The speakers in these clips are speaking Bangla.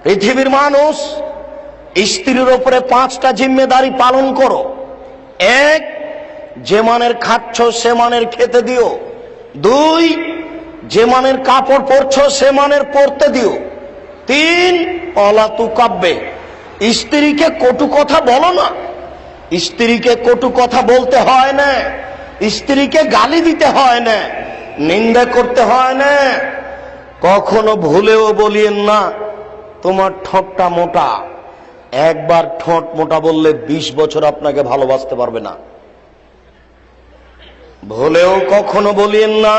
পৃথিবীর মানুষ, স্ত্রীর উপরে 5টা জিম্মেদারি পালন করো। 1, যে মানের খাচ্ছ সে মানের খেতে দিও। 2, যে মানের কাপড় পরছো সে মানের পরতে দিও। 3, অলাতু কাব্যে, স্ত্রীকে কটু কথা বলো না। স্ত্রীকে কটু কথা বলতে হয় না, স্ত্রীকে গালি দিতে হয় না, নিন্দা করতে হয় না। কখনো ভুলেও বলিয়েন না তোমার ঠোঁটটা মোটা। একবার ঠোঁট মোটা বললে 20 বছর আপনাকে ভালোবাসতে পারবে না। ভুলেও কখনো বলিয়েন না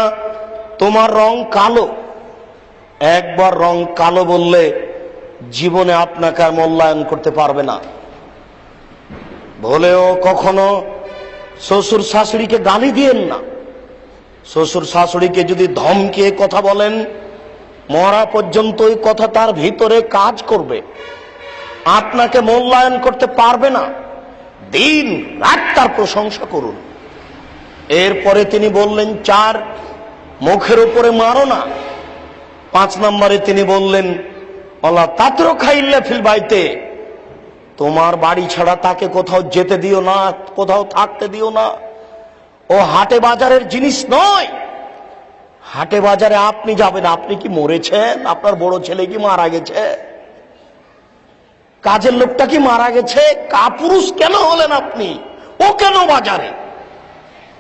তোমার রং কালো। একবার রং কালো বললে জীবনে আপনাকে আর মূল্যায়ন করতে পারবে না। ভুলেও কখনো শ্বশুর শাশুড়িকে গালি দিয়েন না। শ্বশুর শাশুড়িকে যদি ধমকিয়ে কথা বলেন, মরা পর্যন্ত ওই কথা তার ভিতরে কাজ করবে, আপনাকে মূল্যায়ন করতে পারবে না। দিন রাত তার প্রশংসা করুন। এরপরে তিনি বললেন 4, মুখের উপরে মারো না। 5 নম্বরে তিনি বললেন আল্লাহ তাতরো খাইল্লা ফিল বাইতে, তোমার বাড়ি ছাড়া তাকে কোথাও যেতে দিও না, কোথাও থাকতে দিও না। ও হাটে বাজারের জিনিস নয়। হাটে বাজারে আপনি যাবেন, আপনি কি মরেছেন? আপনার বড় ছেলে কি মারা গেছে? কাজের লোকটা কি মারা গেছে? কাপুরুষ কেন হলেন আপনি? ও কেন বাজারে?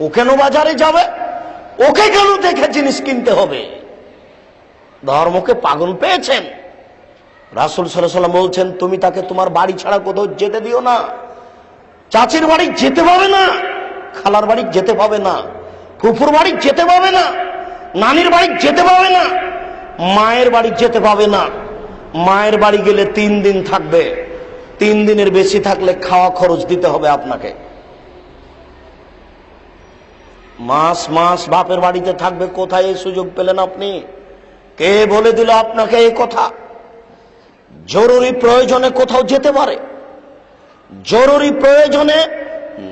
ও কেন বাজারে যাবে? ওকে কেন দেখে জিনিস কিনতে হবে? ধর্মকে পাগল পেয়েছেন? রাসূল সাল্লাল্লাহু আলাইহি ওয়াসাল্লাম বলছেন তুমি তাকে তোমার বাড়ি ছাড়া কোথাও যেতে দিও না। চাচির বাড়ি যেতে পাবে না, খালার বাড়ি যেতে পাবে না, ফুফুর বাড়ি যেতে পাবে না, নানির বাড়ি যেতে পাবে না, মায়ের বাড়ি যেতে পাবে না। মায়ের বাড়ি গেলে 3 দিন থাকবে। 3 দিনের বেশি থাকলে খাওয়া খরচ দিতে হবে আপনাকে। মাস মাস বাপের বাড়িতে থাকবে। কোথায় এই সুযোগ পেলেন আপনি? কে বলে দিল আপনাকে এই কথা? জরুরি প্রয়োজনে কোথাও যেতে পারে, জরুরি প্রয়োজনে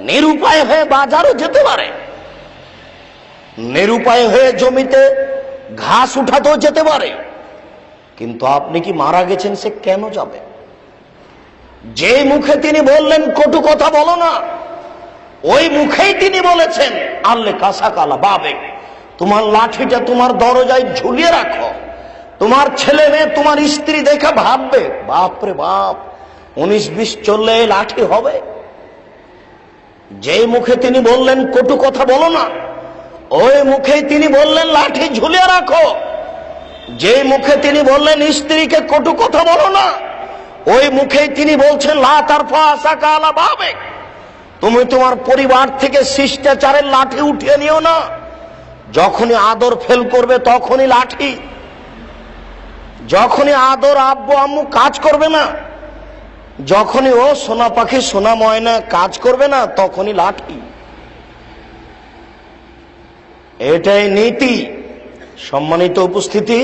নিরুপায় হয়ে বাজারও যেতে পারে, নিরুপায় হয়ে জমিতে ঘাস উঠাতেও যেতে পারে। কিন্তু আপনি কি মারা গেছেন, সে কেন যাবে? যে মুখে তিনি বললেন কটু কথা বলো না, ওই মুখেই তিনি বলেছেন আল্লে কাসা কালা বাবে, তোমার লাঠিটা তোমার দরজায় ঝুলিয়ে রাখো। তোমার ছেলে মেয়ে তোমার স্ত্রী দেখে ভাববে বাপরে বাপ, 19-20 চললে লাঠি হবে। যেই মুখে তিনি বললেন কটু কথা বলো না, ওই মুখেই তিনি বললেন লাঠি ঝুলিয়ে রাখো। যেই মুখে তিনি বললেন স্ত্রীকে কটু কথা বলো না, ওই মুখেই তিনি বলছেন লা তারফা আসাকা আলা বাবে, তুমি তোমার পরিবার থেকে শিষ্টাচারের লাঠি উঠিয়ে নিও না। যখনই আদর ফেল করবে তখনই লাঠি, যখনই আদর আব্বু আম্মু কাজ করবে না, যখনই ও সোনা পাখি সোনা ময়না কাজ করবে না, তখনই লাঠি। এটাই নীতি। সম্মানিত উপস্থিতি,